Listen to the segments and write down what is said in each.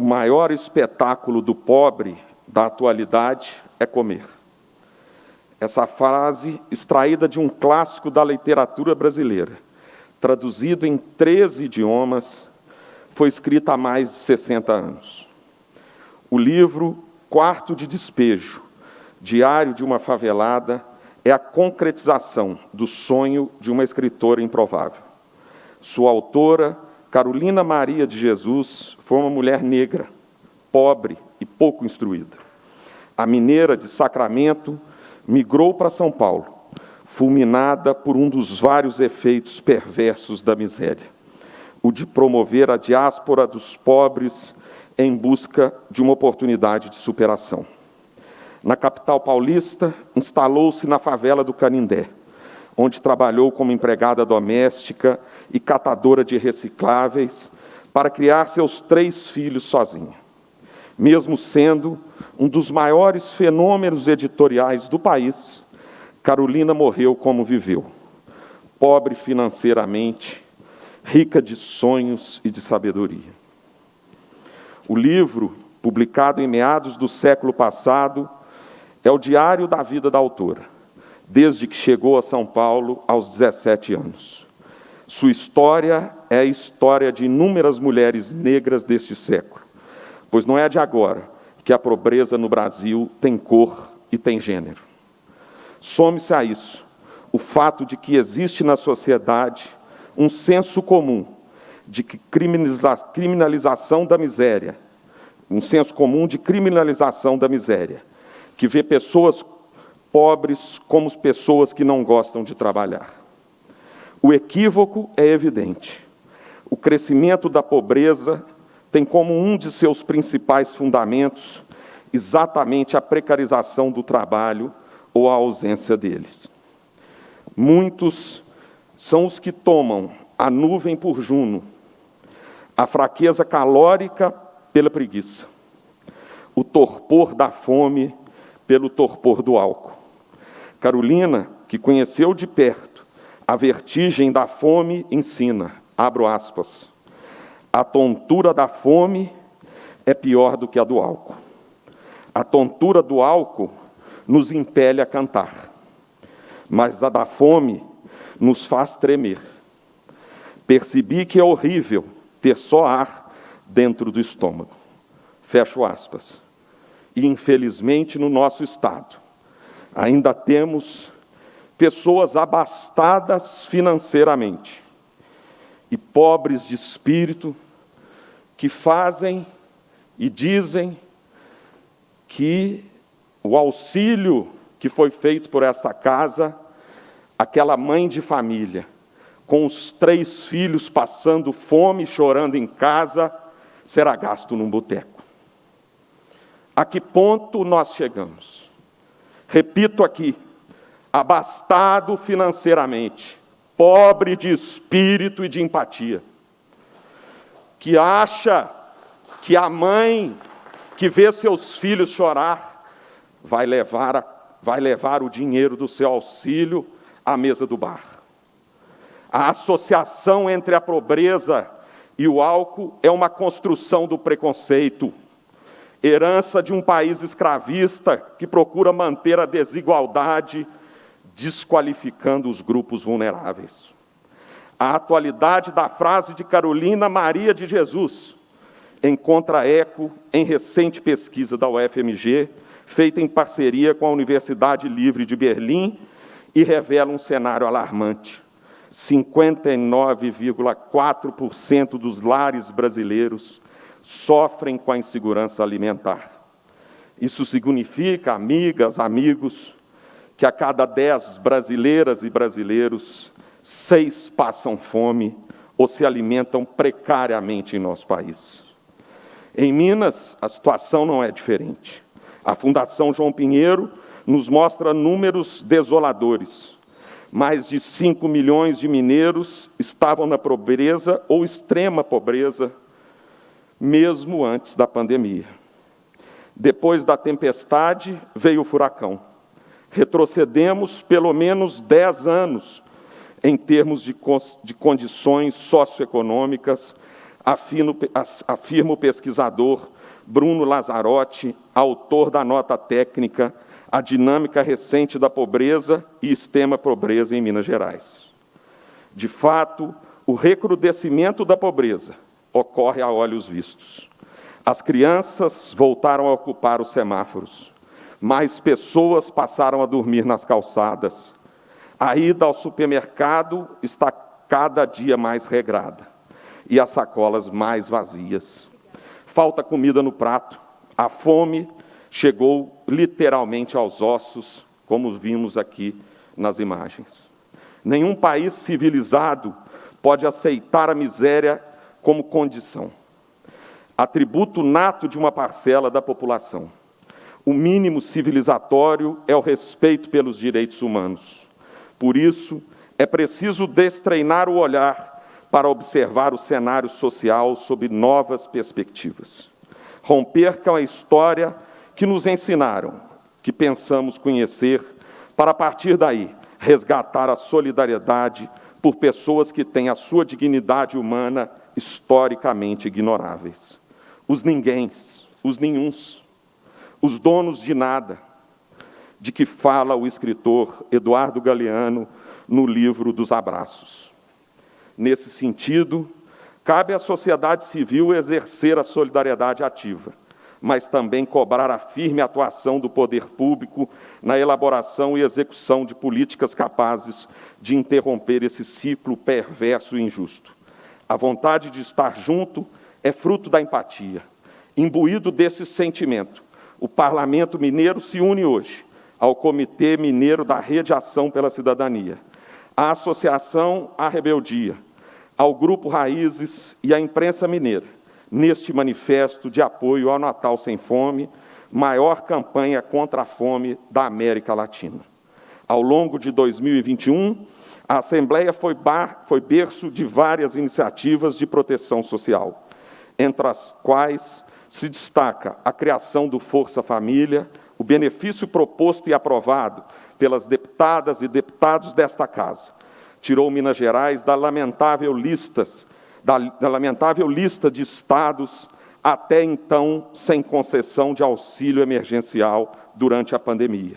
o maior espetáculo do pobre da atualidade é comer. Essa frase, extraída de um clássico da literatura brasileira, traduzido em 13 idiomas, foi escrita há mais de 60 anos. O livro Quarto de Despejo, Diário de uma Favelada, é a concretização do sonho de uma escritora improvável. Sua autora, Carolina Maria de Jesus, foi uma mulher negra, pobre e pouco instruída. A mineira de Sacramento migrou para São Paulo, fulminada por um dos vários efeitos perversos da miséria, o de promover a diáspora dos pobres em busca de uma oportunidade de superação. Na capital paulista, instalou-se na favela do Canindé, onde trabalhou como empregada doméstica e catadora de recicláveis para criar seus 3 filhos sozinha. Mesmo sendo um dos maiores fenômenos editoriais do país, Carolina morreu como viveu, pobre financeiramente, rica de sonhos e de sabedoria. O livro, publicado em meados do século passado, é o diário da vida da autora, desde que chegou a São Paulo aos 17 anos. Sua história é a história de inúmeras mulheres negras deste século, pois não é de agora que a pobreza no Brasil tem cor e tem gênero. Some-se a isso o fato de que existe na sociedade um senso comum de que criminalização da miséria, que vê pessoas pobres como pessoas que não gostam de trabalhar. O equívoco é evidente. O crescimento da pobreza tem como um de seus principais fundamentos exatamente a precarização do trabalho ou a ausência deles. Muitos são os que tomam a nuvem por Juno, a fraqueza calórica pela preguiça, o torpor da fome pelo torpor do álcool. Carolina, que conheceu de perto a vertigem da fome, ensina, abro aspas, a tontura da fome é pior do que a do álcool. A tontura do álcool nos impele a cantar, mas a da fome nos faz tremer. Percebi que é horrível ter só ar dentro do estômago. Fecho aspas. E, infelizmente, no nosso estado, ainda temos pessoas abastadas financeiramente e pobres de espírito que fazem e dizem que o auxílio que foi feito por esta casa, aquela mãe de família, com os 3 filhos passando fome, chorando em casa, será gasto num boteco. A que ponto nós chegamos? Repito aqui, abastado financeiramente, pobre de espírito e de empatia, que acha que a mãe que vê seus filhos chorar vai levar o dinheiro do seu auxílio à mesa do bar. A associação entre a pobreza e o álcool é uma construção do preconceito, herança de um país escravista que procura manter a desigualdade, desqualificando os grupos vulneráveis. A atualidade da frase de Carolina Maria de Jesus encontra eco em recente pesquisa da UFMG, feita em parceria com a Universidade Livre de Berlim, e revela um cenário alarmante. 59,4% dos lares brasileiros sofrem com a insegurança alimentar. Isso significa, amigas, amigos, que a cada 10 brasileiras e brasileiros, 6 passam fome ou se alimentam precariamente em nosso país. Em Minas, a situação não é diferente. A Fundação João Pinheiro nos mostra números desoladores. Mais de 5 milhões de mineiros estavam na pobreza ou extrema pobreza, mesmo antes da pandemia. Depois da tempestade, veio o furacão. Retrocedemos pelo menos 10 anos em termos de condições socioeconômicas, afirma o pesquisador Bruno Lazzarotti, autor da nota técnica A Dinâmica Recente da Pobreza e Extrema Pobreza em Minas Gerais. De fato, o recrudescimento da pobreza ocorre a olhos vistos. As crianças voltaram a ocupar os semáforos, mais pessoas passaram a dormir nas calçadas, a ida ao supermercado está cada dia mais regrada e as sacolas mais vazias. Falta comida no prato, a fome chegou literalmente aos ossos, como vimos aqui nas imagens. Nenhum país civilizado pode aceitar a miséria como condição, atributo nato de uma parcela da população. O mínimo civilizatório é o respeito pelos direitos humanos. Por isso, é preciso destreinar o olhar para observar o cenário social sob novas perspectivas. Romper com a história que nos ensinaram, que pensamos conhecer, para, a partir daí, resgatar a solidariedade por pessoas que têm a sua dignidade humana historicamente ignoráveis. Os ninguéms, os nenhuns, os donos de nada, de que fala o escritor Eduardo Galeano no livro dos Abraços. Nesse sentido, cabe à sociedade civil exercer a solidariedade ativa, mas também cobrar a firme atuação do poder público na elaboração e execução de políticas capazes de interromper esse ciclo perverso e injusto. A vontade de estar junto é fruto da empatia. Imbuído desse sentimento, o Parlamento Mineiro se une hoje ao Comitê Mineiro da Rede Ação pela Cidadania, à Associação A Rebeldia, ao Grupo Raízes e à imprensa mineira, neste manifesto de apoio ao Natal Sem Fome, maior campanha contra a fome da América Latina. Ao longo de 2021, a Assembleia foi berço de várias iniciativas de proteção social, entre as quais se destaca a criação do Força Família, o benefício proposto e aprovado pelas deputadas e deputados desta Casa, tirou Minas Gerais da lamentável lista de estados até então sem concessão de auxílio emergencial durante a pandemia,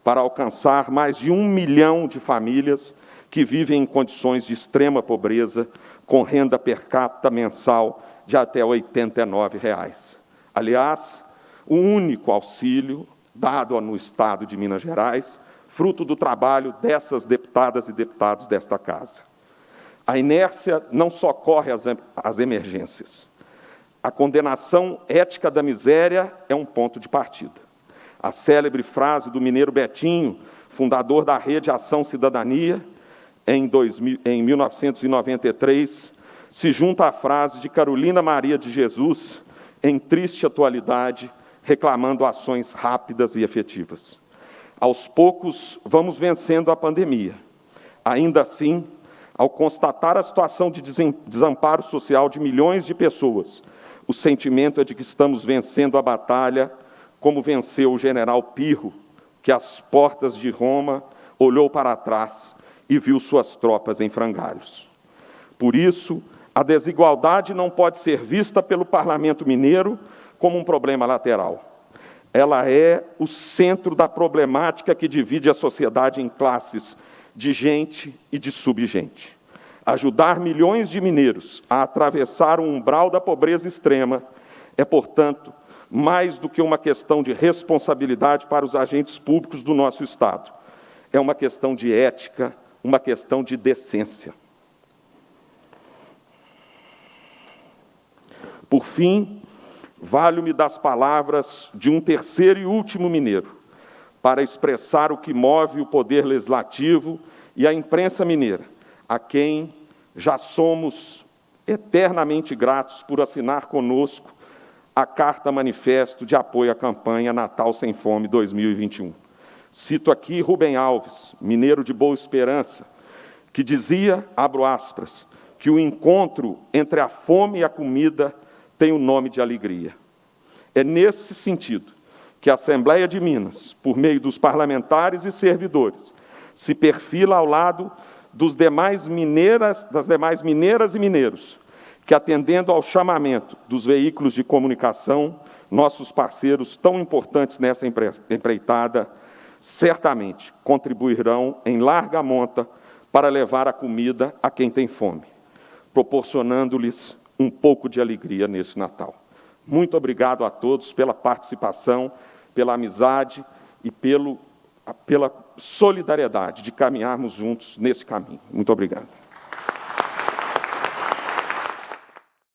para alcançar mais de 1 milhão de famílias que vivem em condições de extrema pobreza, com renda per capita mensal de até R$ 89. Aliás, o único auxílio dado no Estado de Minas Gerais, fruto do trabalho dessas deputadas e deputados desta Casa. A inércia não socorre as emergências. A condenação ética da miséria é um ponto de partida. A célebre frase do mineiro Betinho, fundador da Rede Ação Cidadania, em 1993, se junta à frase de Carolina Maria de Jesus, em triste atualidade, reclamando ações rápidas e efetivas. Aos poucos, vamos vencendo a pandemia. Ainda assim, ao constatar a situação de desamparo social de milhões de pessoas, o sentimento é de que estamos vencendo a batalha, como venceu o general Pirro, que às portas de Roma olhou para trás e viu suas tropas em frangalhos. Por isso, a desigualdade não pode ser vista pelo Parlamento Mineiro como um problema lateral. Ela é o centro da problemática que divide a sociedade em classes de gente e de subgente. Ajudar milhões de mineiros a atravessar o umbral da pobreza extrema é, portanto, mais do que uma questão de responsabilidade para os agentes públicos do nosso Estado. É uma questão de ética, uma questão de decência. Por fim, valho-me das palavras de um terceiro e último mineiro, para expressar o que move o poder legislativo e a imprensa mineira, a quem já somos eternamente gratos por assinar conosco a Carta Manifesto de apoio à campanha Natal Sem Fome 2021. Cito aqui Rubem Alves, mineiro de Boa Esperança, que dizia, abro aspas, que o encontro entre a fome e a comida tem o nome de alegria. É nesse sentido que a Assembleia de Minas, por meio dos parlamentares e servidores, se perfila ao lado das demais mineiras e mineiros, que, atendendo ao chamamento dos veículos de comunicação, nossos parceiros tão importantes nessa empreitada, certamente contribuirão em larga monta para levar a comida a quem tem fome, proporcionando-lhes um pouco de alegria neste Natal. Muito obrigado a todos pela participação, pela amizade e pela solidariedade de caminharmos juntos nesse caminho. Muito obrigado.